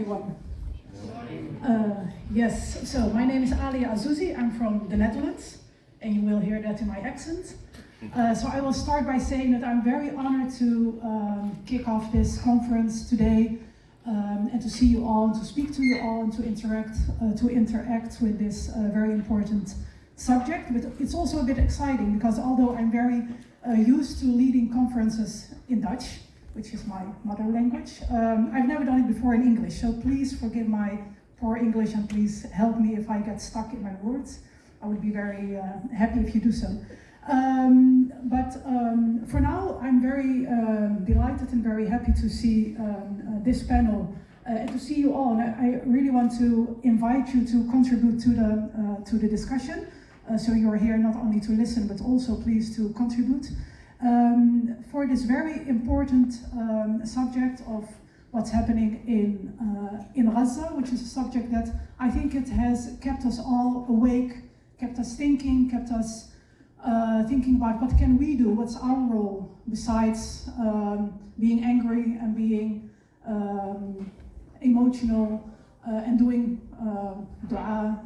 everyone. Yes, so my name is Alia Azzouzi. I'm from the Netherlands, and you will hear that in my accent. So I will start by saying that I'm very honored to kick off this conference today, and to see you all, and to speak to you all, and to interact with this very important subject. But it's also a bit exciting because although I'm very used to leading conferences in Dutch, which is my mother language, I've never done it before in English. So please forgive my poor English, and please help me if I get stuck in my words. I would be very happy if you do so. But for now, I'm very delighted and very happy to see this panel and to see you all. And I really want to invite you to contribute to the discussion. So you're here not only to listen, but also please to contribute for this very important subject of what's happening in Gaza, which is a subject that I think it has kept us all awake, kept us thinking, kept us thinking about what can we do, what's our role besides being angry and being emotional and doing dua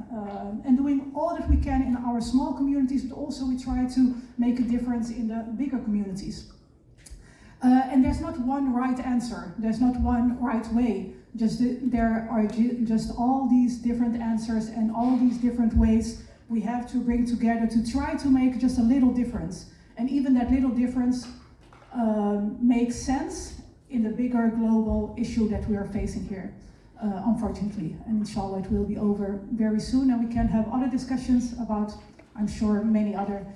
and doing all that we can in our small communities, but also we try to make a difference in the bigger communities. And there's not one right answer, there's not one right way, there are just all these different answers and all these different ways we have to bring together to try to make just a little difference. And even that little difference makes sense in the bigger global issue that we are facing here, unfortunately. And inshallah it will be over very soon, and we can have other discussions about, I'm sure, many other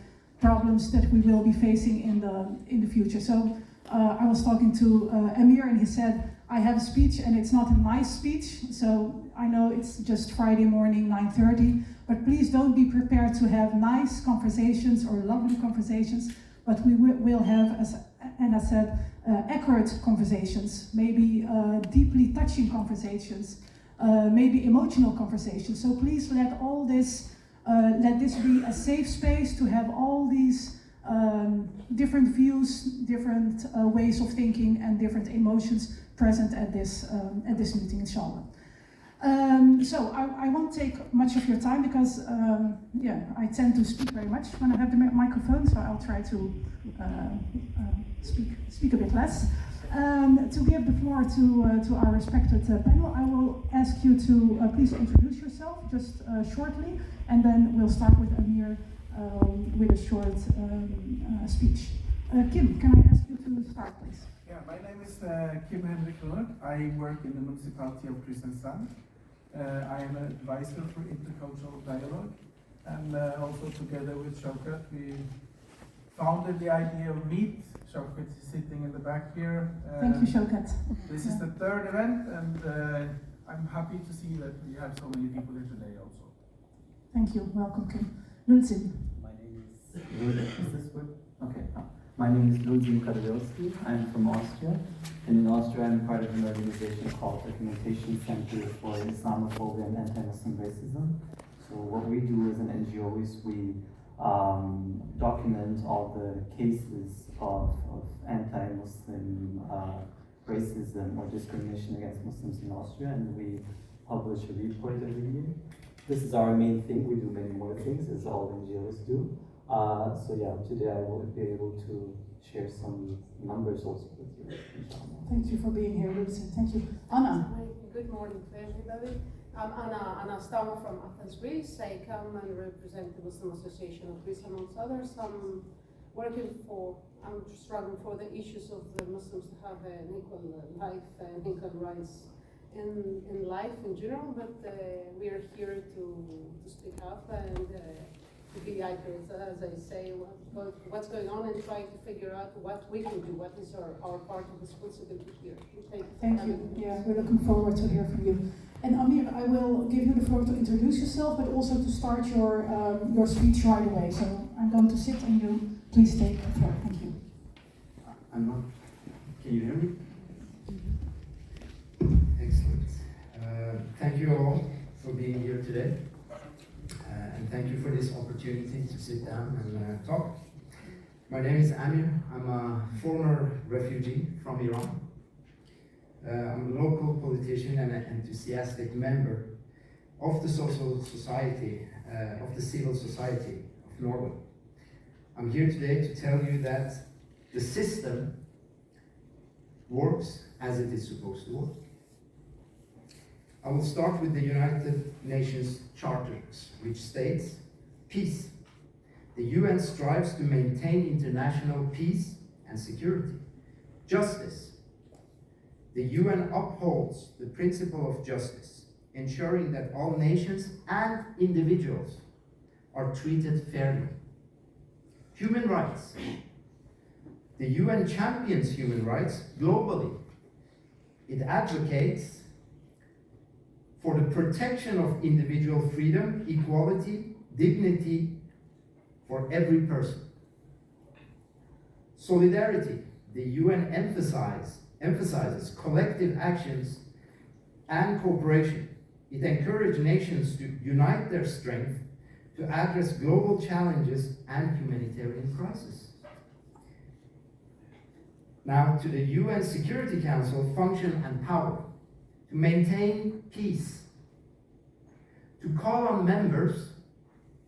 problems that we will be facing in the future. So I was talking to Amir, and he said, I have a speech and it's not a nice speech. So I know it's just Friday morning, 9:30, but please don't be prepared to have nice conversations or lovely conversations, but we will have, as Anna said, accurate conversations, maybe deeply touching conversations, maybe emotional conversations. So please let this be a safe space to have all these different views, different ways of thinking, and different emotions present at this meeting, inshallah. So I won't take much of your time because, I tend to speak very much when I have the microphone, so I'll try to speak a bit less. To give the floor to our respected panel, I will ask you to please introduce yourself just shortly, and then we'll start with Amir with a short speech. Kim, can I ask you to start, please? Yeah, my name is Kim Henrik Ruller. I work in the municipality of Kristiansand. I am an advisor for intercultural dialogue, and also together with Shaukat, we founded the idea of Meet. Shaukat is sitting in the back here. Thank you, Shaukat. This is the third event, and I'm happy to see that we have so many people here today also. Thank you. Welcome, Kim. Lulzim. My name is this good? Okay. My name is Lulzim Kadrioski. I'm from Austria, and in Austria I'm part of an organization called Documentation Center for Islamophobia and Anti-Muslim Racism. So what we do as an NGO is we document all the cases of anti-Muslim racism or discrimination against Muslims in Austria, and we publish a report every year. This is our main thing. We do many more things, as all NGOs do. Today I will be able to share some numbers also with you. Thank you for being here, Lulzim. Thank you. Anna. Hi, good morning to everybody. I'm Anna Stamou from Athens, Greece. I come and represent the Muslim Association of Greece, amongst others. I'm struggling for the issues of the Muslims to have an equal life and equal rights in life in general, but we are here to speak up and to be accurate, as I say, what's going on, and try to figure out what we can do, what is our part of responsibility here. Thank you. Yeah, we're looking forward to hear from you. And Amir, I will give you the floor to introduce yourself, but also to start your speech right away. So I'm going to sit and you please take the floor. Thank you. Can you hear me? Excellent. Thank you all for being here today. And thank you for this opportunity to sit down and talk. My name is Amir. I'm a former refugee from Iran. I'm a local politician and an enthusiastic member of the social society, of the civil society of Norway. I'm here today to tell you that the system works as it is supposed to work. I will start with the United Nations Charter, which states, peace. The UN strives to maintain international peace and security. Justice. The UN upholds the principle of justice, ensuring that all nations and individuals are treated fairly. Human rights. The UN champions human rights globally. It advocates for the protection of individual freedom, equality, dignity for every person. Solidarity. The UN emphasizes collective actions and cooperation. It encourages nations to unite their strength to address global challenges and humanitarian crises. Now to the UN Security Council function and power. To maintain peace. To call on members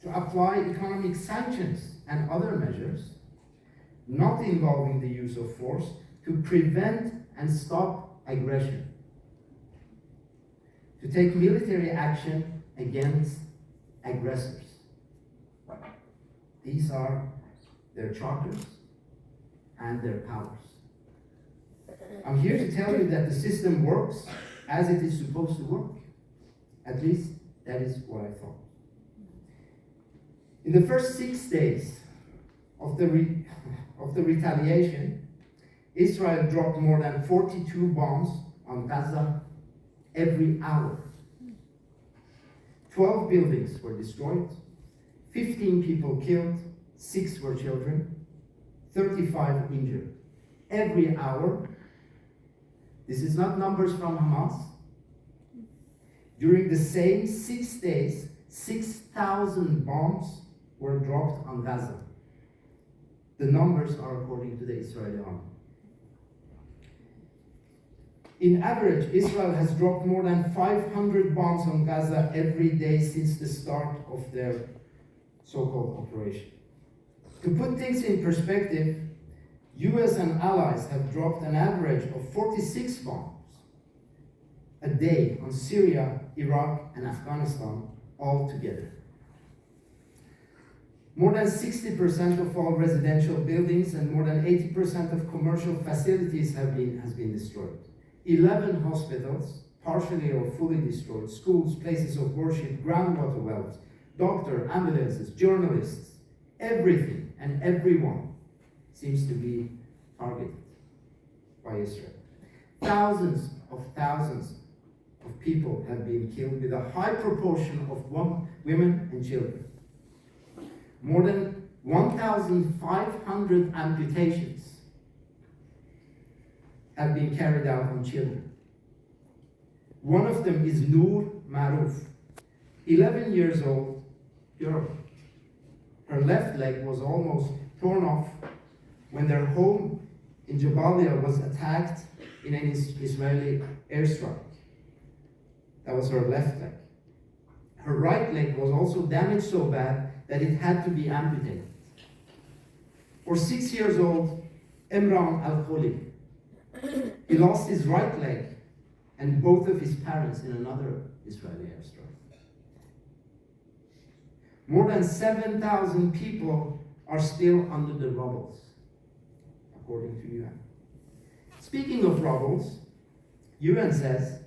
to apply economic sanctions and other measures, not involving the use of force, to prevent and stop aggression. To take military action against aggressors. These are their charters and their powers. I'm here to tell you that the system works as it is supposed to work. At least that is what I thought. In the first 6 days of the retaliation, Israel dropped more than 42 bombs on Gaza every hour. 12 buildings were destroyed, 15 people killed, 6 were children, 35 injured. Every hour. This is not numbers from Hamas. During the same 6 days, 6,000 bombs were dropped on Gaza. The numbers are according to the Israeli army. In average, Israel has dropped more than 500 bombs on Gaza every day since the start of their so-called operation. To put things in perspective, US and allies have dropped an average of 46 bombs a day on Syria, Iraq, and Afghanistan all together. More than 60% of all residential buildings and more than 80% of commercial facilities has been destroyed. 11 hospitals, partially or fully destroyed, schools, places of worship, groundwater wells, doctors, ambulances, journalists, everything and everyone seems to be targeted by Israel. Thousands of people have been killed, with a high proportion of women and children. More than 1,500 amputations have been carried out on children. One of them is Noor Maruf, 11 years old girl. Her left leg was almost torn off when their home in Jabalia was attacked in an Israeli airstrike. That was her left leg. Her right leg was also damaged so bad that it had to be amputated. For 6 years old, Imran Al-Kholi, he lost his right leg and both of his parents in another Israeli airstrike. More than 7,000 people are still under the rubble, according to UN. Speaking of rubbles, UN says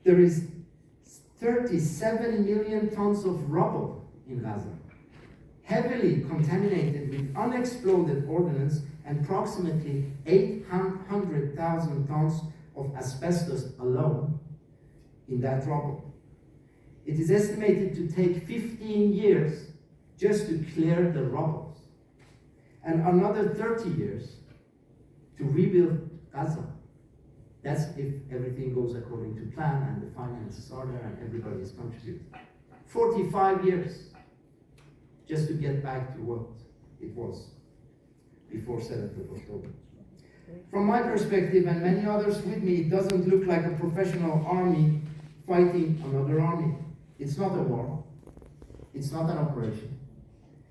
there is 37 million tons of rubble in Gaza, heavily contaminated with unexploded ordnance and approximately 800,000 tons of asbestos alone in that rubble. It is estimated to take 15 years just to clear the rubble, and another 30 years to rebuild Gaza. That's if everything goes according to plan and the finances are there and everybody is contributing. 45 years just to get back to what it was before 7th of October. From my perspective and many others with me, it doesn't look like a professional army fighting another army. It's not a war. It's not an operation.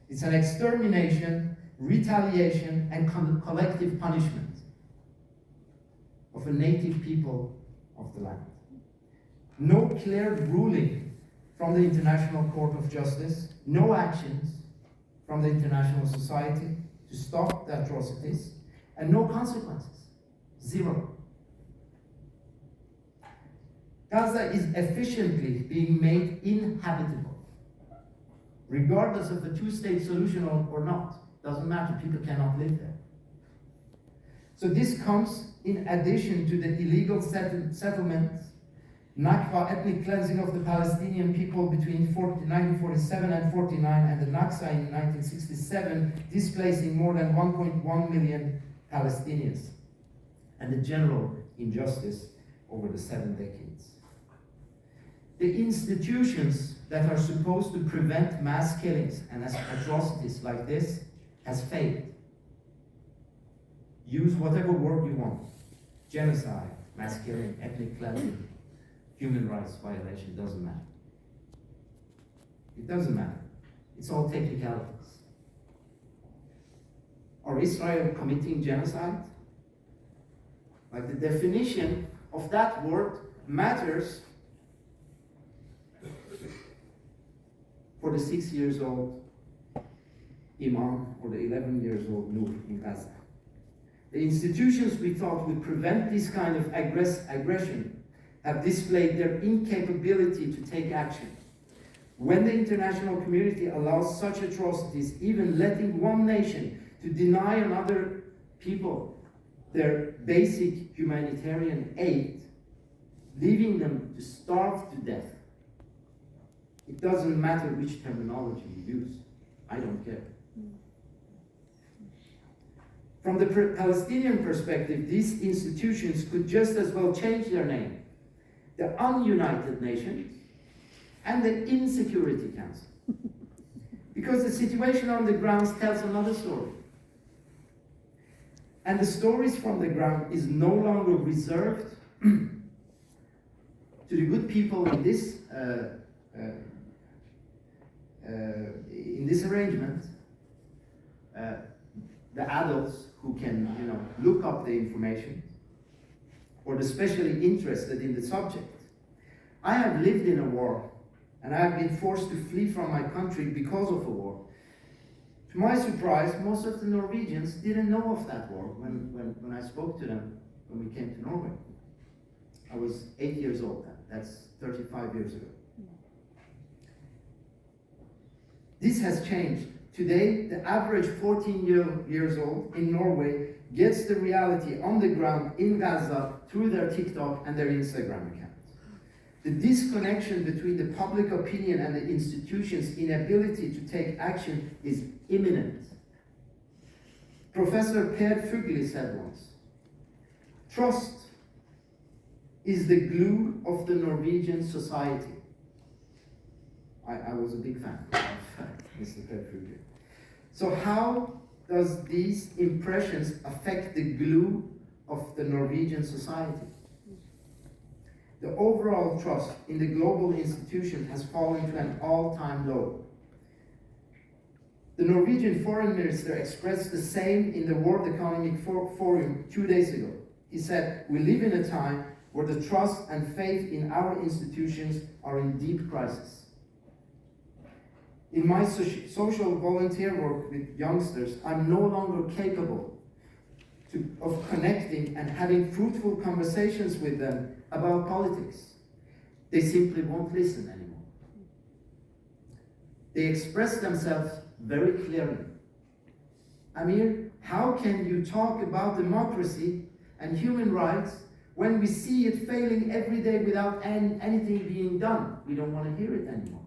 It's an extermination, retaliation, and collective punishment of a native people of the land. No clear ruling from the International Court of Justice, no actions from the international society to stop the atrocities, and no consequences. Zero. Gaza is efficiently being made inhabitable, regardless of a two-state solution or not. Doesn't matter, people cannot live there. So this comes in addition to the illegal settlements, Nakba, ethnic cleansing of the Palestinian people between 1947 and 49, and the Nakba in 1967, displacing more than 1.1 million Palestinians, and the general injustice over the 7 decades. The institutions that are supposed to prevent mass killings and atrocities like this has failed. Use whatever word you want. Genocide, mass killing, ethnic cleansing, human rights violation, doesn't matter. It doesn't matter. It's all technicalities. Are Israel committing genocide? Like, the definition of that word matters for the 6-year-old Imam or the 11-year-old Noor in Gaza. The institutions we thought would prevent this kind of aggression have displayed their incapability to take action. When the international community allows such atrocities, even letting one nation to deny another people their basic humanitarian aid, leaving them to starve to death, it doesn't matter which terminology you use. I don't care. From the Palestinian perspective, these institutions could just as well change their name. The Ununited Nations and the Insecurity Council. Because the situation on the ground tells another story. And the stories from the ground is no longer reserved to the good people in this arrangement, the adults who can, look up the information, or the specially interested in the subject. I have lived in a war, and I have been forced to flee from my country because of a war. To my surprise, most of the Norwegians didn't know of that war when I spoke to them when we came to Norway. I was 8 years old then. That's 35 years ago. This has changed. Today, the average 14-years old in Norway gets the reality on the ground in Gaza through their TikTok and their Instagram accounts. The disconnection between the public opinion and the institutions' inability to take action is imminent. Professor Per Fugelli said once, "Trust is the glue of the Norwegian society." I was a big fan of Mr. Per Fugelli. So how does these impressions affect the glue of the Norwegian society? The overall trust in the global institution has fallen to an all-time low. The Norwegian foreign minister expressed the same in the World Economic Forum 2 days ago. He said, "We live in a time where the trust and faith in our institutions are in deep crisis." In my social volunteer work with youngsters, I'm no longer capable of connecting and having fruitful conversations with them about politics. They simply won't listen anymore. They express themselves very clearly. "Amir, how can you talk about democracy and human rights when we see it failing every day without anything being done? We don't want to hear it anymore."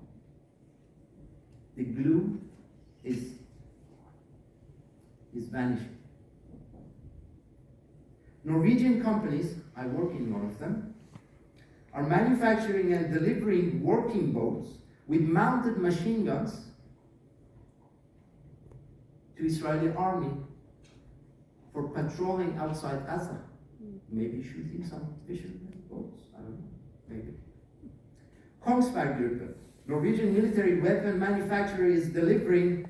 The glue is vanishing. Norwegian companies, I work in one of them, are manufacturing and delivering working boats with mounted machine guns to Israeli army for patrolling outside Gaza. Maybe shooting some fishermen boats, I don't know, maybe. Kongsberg Gruppen, Norwegian military weapon manufacturer, is delivering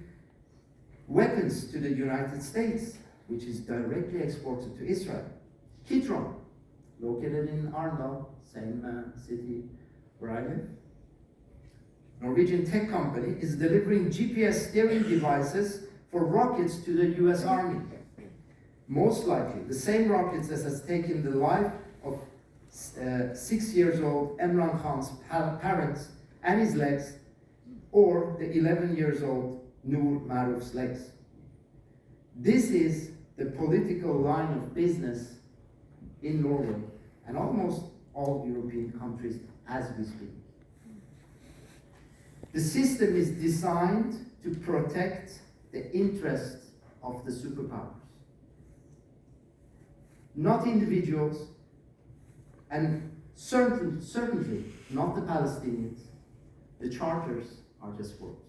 weapons to the United States, which is directly exported to Israel. Kitron, located in Arendal, same city where I live. Norwegian tech company is delivering GPS steering devices for rockets to the US Army. Most likely, the same rockets that has taken the life of 6-year-old Emran Khan's parents and his legs, or the 11-year-old Noor Maruf's legs. This is the political line of business in Norway and almost all European countries as we speak. The system is designed to protect the interests of the superpowers, not individuals, and certainly not the Palestinians. The charters are just words.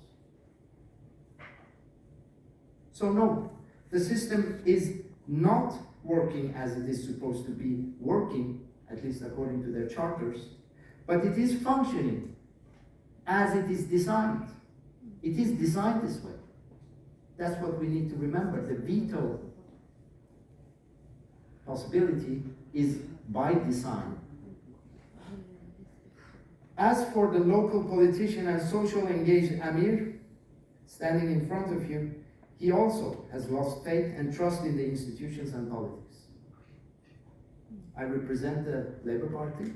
So no, the system is not working as it is supposed to be working, at least according to their charters, but it is functioning as it is designed. It is designed this way. That's what we need to remember. The veto possibility is by design. As for the local politician and social engaged Amir, standing in front of you, he also has lost faith and trust in the institutions and politics. I represent the Labour Party,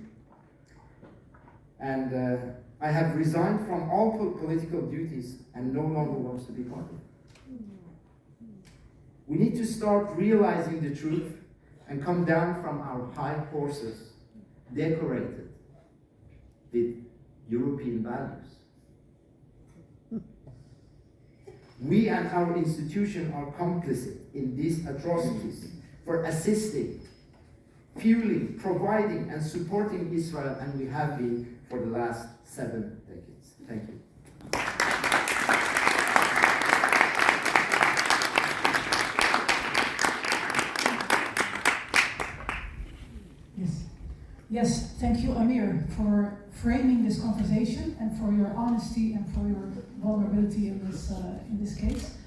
and I have resigned from all political duties and no longer wants to be part of it. We need to start realizing the truth and come down from our high horses, decorated with European values. We and our institution are complicit in these atrocities for assisting, fueling, providing, and supporting Israel, and we have been for the last 7 decades. Thank you. Yes, thank you, Amir, for framing this conversation and for your honesty and for your vulnerability in this case.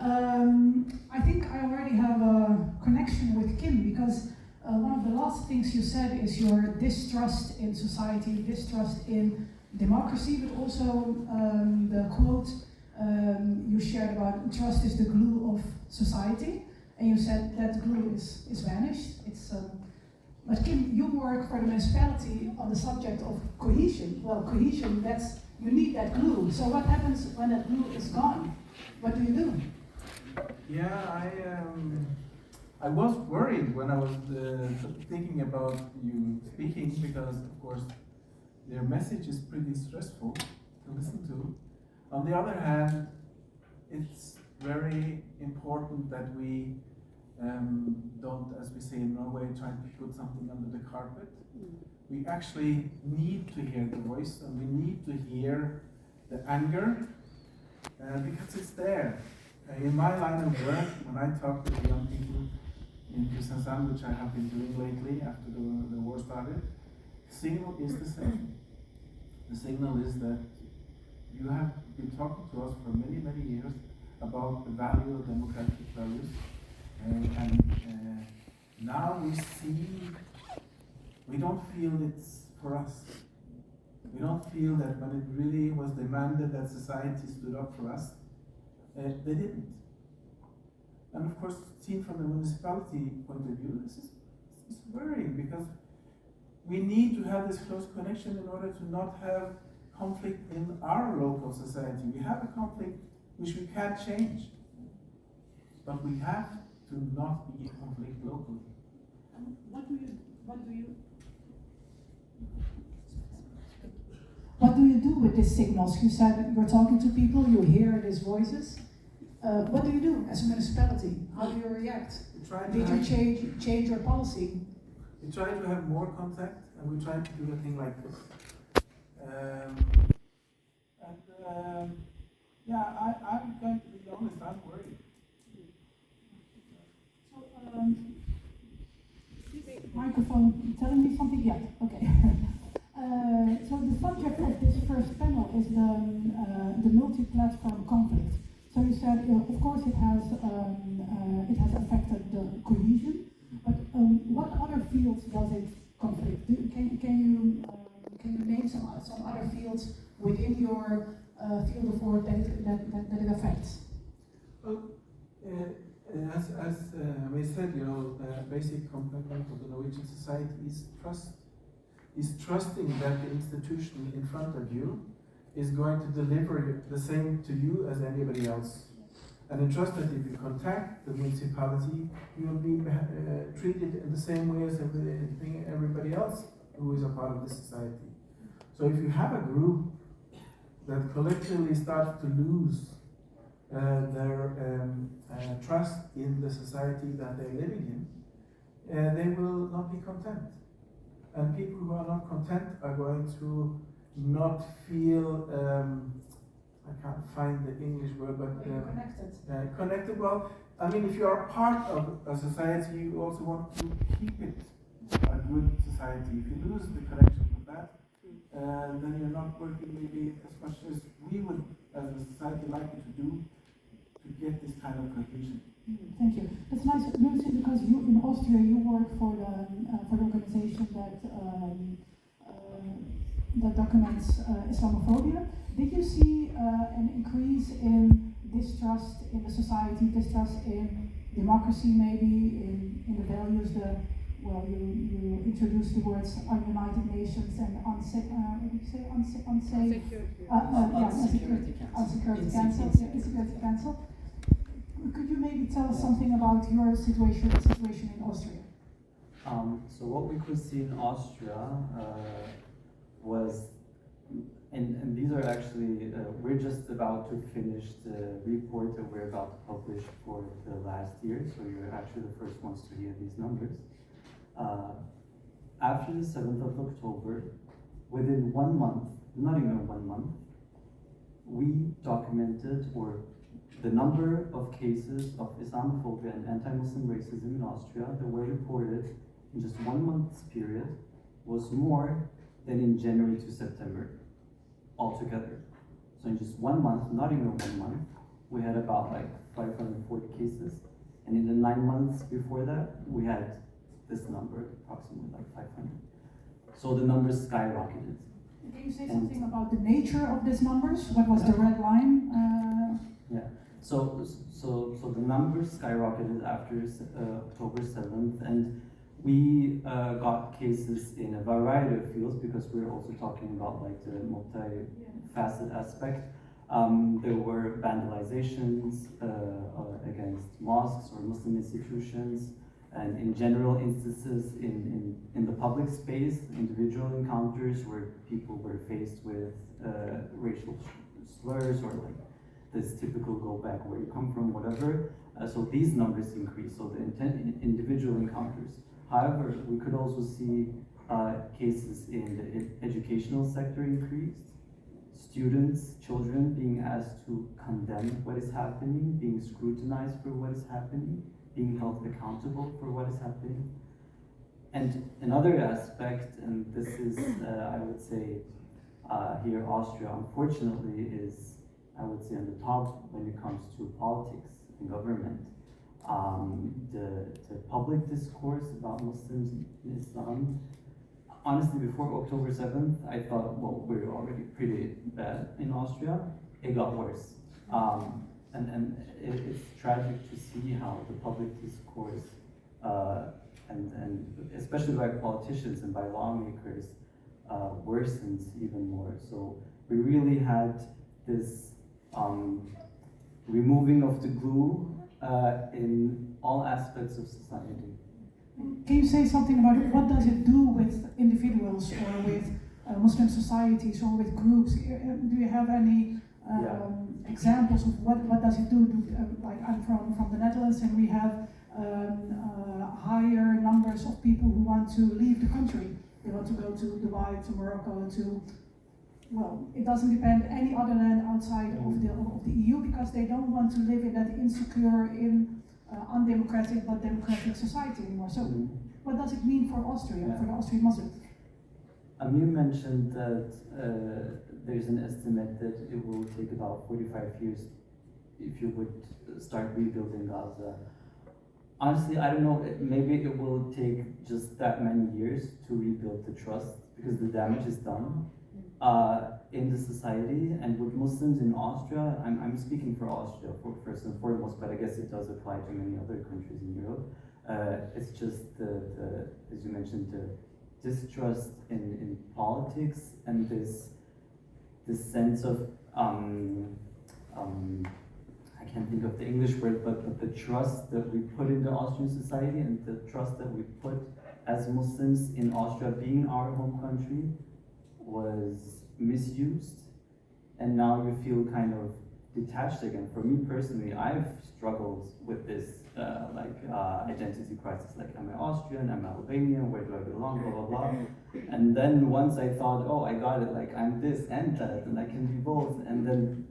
I think I already have a connection with Kim, because one of the last things you said is your distrust in society, distrust in democracy, but also the quote you shared about trust is the glue of society, and you said that glue is vanished. But Kim, you work for the municipality on the subject of cohesion. Well, cohesion, you need that glue. So what happens when that glue is gone? What do you do? Yeah, I was worried when I was thinking about you speaking, because of course their message is pretty stressful to listen to. On the other hand, it's very important that we don't, as we say in Norway, try to put something under the carpet. We actually need to hear the voice, and we need to hear the anger, because it's there. In my line of work, when I talk to the young people in Kristiansand, which I have been doing lately after the war started, the signal is the same. The signal is that you have been talking to us for many, many years about the value of democratic values. And now we don't feel it's for us. We don't feel that when it really was demanded that society stood up for us, they didn't. And of course, seen from the municipality point of view, this is worrying, because we need to have this close connection in order to not have conflict in our local society. We have a conflict which we can't change, but we have to not be in conflict locally. What do you do with these signals? You said you're talking to people, you hear these voices. What do you do as a municipality? How do you react? Did you change your policy? We try to have more contact, and we try to do a thing like this. I'm going to be honest, I'm worried. first panel is the multi-platform conflict. So you said, of course, it has affected the cohesion, but what other fields does it conflict? Can you name some other fields within your field of work that it affects? Well, as we said, the basic component of the Norwegian society is trust. Is trusting that the institution in front of you is going to deliver the same to you as anybody else. And you trust that if you contact the municipality, you will be treated in the same way as everybody else who is a part of the society. So if you have a group that collectively starts to lose their trust in the society that they're living in, they will not be content. And people who are not content are going to not feel, I can't find the English word, but connected. Well, I mean, if you are part of a society, you also want to keep it a good society. If you lose the connection with that, then you're not working maybe as much as we would, as a society, like you to do to get this kind of cohesion. Thank you. That's nice, Lulzim, because you in Austria you work for the organization that documents Islamophobia. Did you see an increase in distrust in the society, distrust in democracy, maybe in the values? You introduced the words United Nations and Security Council. Could you maybe tell us something about your situation in Austria? So what we could see in Austria was, and these are actually, we're just about to finish the report that we're about to publish for the last year, so you're actually the first ones to hear these numbers. After the 7th of October, within 1 month, not even 1 month, we documented, or the number of cases of Islamophobia and anti-Muslim racism in Austria that were reported in just 1 month's period was more than in January to September altogether. So in just 1 month, not even 1 month, we had about 540 cases. And in the 9 months before that, we had this number, approximately 500. So the numbers skyrocketed. Can you say something about the nature of these numbers? What was the red line? Yeah. So the numbers skyrocketed after October 7th, and we got cases in a variety of fields because we're also talking about the multi-faceted aspect. There were vandalizations against mosques or Muslim institutions, and in general instances in the public space, individual encounters where people were faced with racial slurs or this typical go back where you come from, whatever. So these numbers increased, so the individual encounters. However, we could also see cases in the educational sector increased. Students, children being asked to condemn what is happening, being scrutinized for what is happening, being held accountable for what is happening. And another aspect, and this is, I would say, here Austria, unfortunately, is, I would say, on the top when it comes to politics and government. The public discourse about Muslims in Islam, honestly, before October 7th, I thought, well, we're already pretty bad in Austria. It got worse. And it's tragic to see how the public discourse, and especially by politicians and by lawmakers, worsens even more. So we really had this removing of the glue in all aspects of society. Can you say something about it? What does it do with individuals or with Muslim societies or with groups? Do you have any examples of what does it do? Like I'm from the Netherlands, and we have higher numbers of people who want to leave the country. They want to go to Dubai, to Morocco, to, well, it doesn't depend any other land outside of the EU, because they don't want to live in that insecure, undemocratic but democratic society anymore. So what does it mean for Austria, for the Austrian Muslims? Amir mentioned that there's an estimate that it will take about 45 years if you would start rebuilding Gaza. Honestly, I don't know, maybe it will take just that many years to rebuild the trust because the damage is done in the society. And with Muslims in Austria, I'm speaking for Austria first and foremost, but I guess it does apply to many other countries in Europe. It's just the as you mentioned, the distrust in politics and this sense of I can't think of the English word, but the trust that we put in the Austrian society and the trust that we put as Muslims in Austria being our home country was misused, and now you feel kind of detached again. For me personally, I've struggled with this identity crisis, like am I Austrian, am I Albanian, where do I belong, blah blah blah. And then once I thought, oh, I got it, like I'm this and that, and I can be both, and then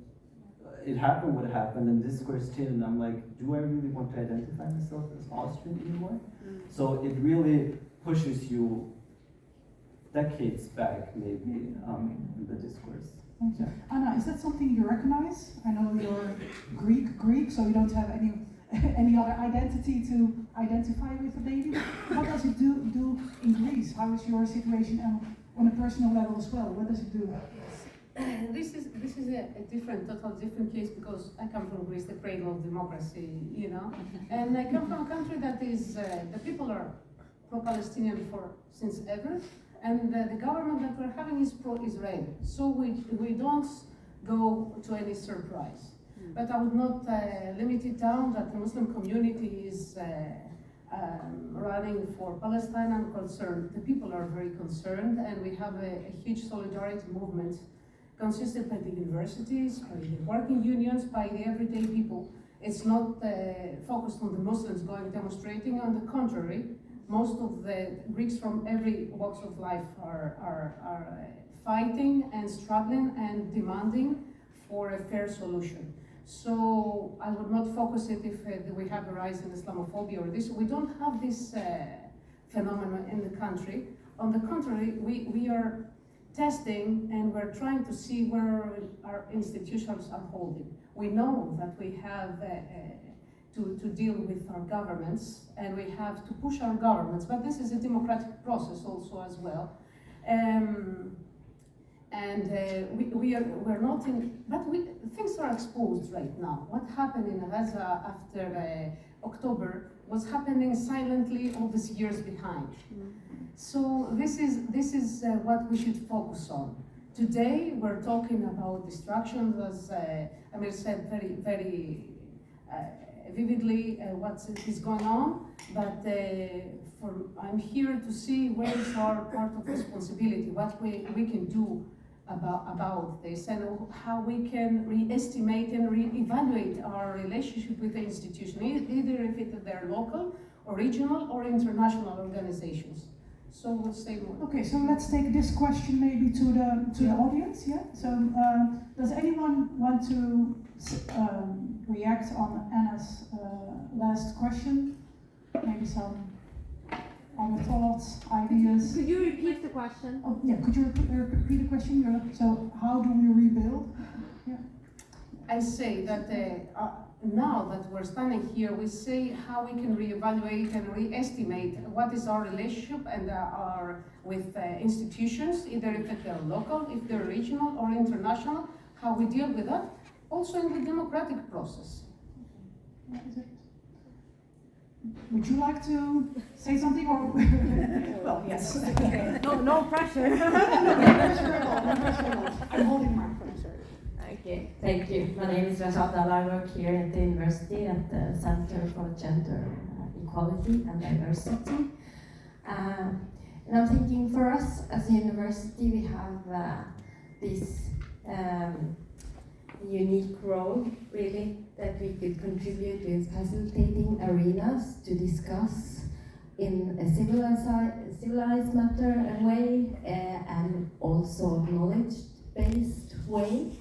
it happened what happened, and discourse changed, and I'm like, do I really want to identify myself as Austrian anymore? So it really pushes you decades back, maybe, in the discourse. Thank you. Anna, is that something you recognize? I know you're Greek, so you don't have any other identity to identify with, maybe. What does it do in Greece? How is your situation on a personal level as well? What does it do? This is a totally different case because I come from Greece, the cradle of democracy, you know, and I come from a country that is the people are pro-Palestinian since ever, and the government that we're having is pro-Israeli. So we don't go to any surprise. But I would not limit it down that the Muslim community is running for Palestine. I'm concerned. The people are very concerned, and we have a huge solidarity movement consisted by the universities, by the working unions, by the everyday people. It's not focused on the Muslims going demonstrating. On the contrary, most of the Greeks from every walks of life are fighting and struggling and demanding for a fair solution. So I would not focus it if we have a rise in Islamophobia or this. We don't have this phenomenon in the country. On the contrary, we are testing and we're trying to see where our institutions are holding. We know that we have to deal with our governments and we have to push our governments, but this is a democratic process also as well. We're not in, but things are exposed right now. What happened in Gaza after October was happening silently all these years behind. So this is what we should focus on. Today we're talking about destruction, as Amir said very, very vividly what is going on, but I'm here to see where is our part of responsibility, what we can do about this, and how we can re-estimate and re-evaluate our relationship with the institution, either if they're local or regional or international organizations. So we'll say more. Okay, so let's take this question maybe to the audience. Yeah. So does anyone want to react on Anna's last question? Maybe some other thoughts, ideas. Could you repeat the question? Oh, yeah. Could you repeat the question? So how do we rebuild? Yeah. I say that now that we're standing here, we say how we can reevaluate and re-estimate what is our relationship and with institutions, either if they're local, if they're regional or international, how we deal with that, also in the democratic process. Would you like to say something, or well, yes. No pressure. No pressure at all. I'm holding my pressure. Okay, thank you. My name is Alia. I work here at the university at the Center for Gender Equality and Diversity. And I'm thinking for us as a university, we have this unique role, really, that we could contribute with facilitating arenas to discuss in a civilized matter and way, and also knowledge-based way,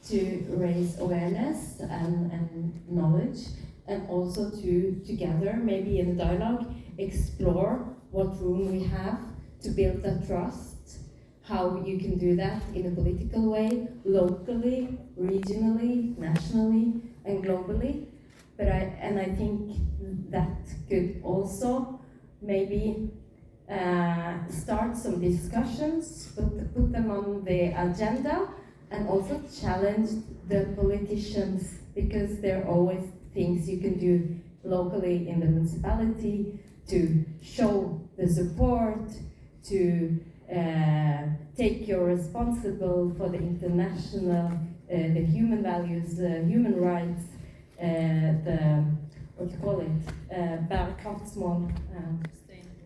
to raise awareness and knowledge, and also to together, maybe in dialogue, explore what room we have to build that trust how you can do that in a political way, locally, regionally, nationally, and globally. But I think that could also maybe start some discussions, put them on the agenda, and also challenge the politicians, because there are always things you can do locally in the municipality to show the support, to take your responsible for the international, the human values, human rights, the, what do you call it, barakatuh,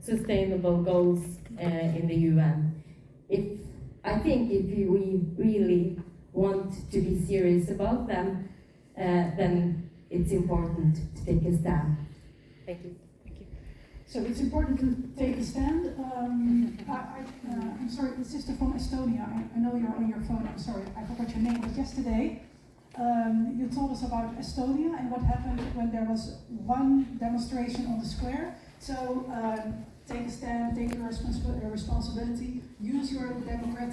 sustainable goals in the UN. I think if we really want to be serious about them, then it's important to take a stand. Thank you. So it's important to take a stand. I'm sorry, the sister from Estonia, I know you're on your phone, I'm sorry, I forgot your name, but yesterday you told us about Estonia and what happened when there was one demonstration on the square. So take a stand, take your responsibility, use your democratic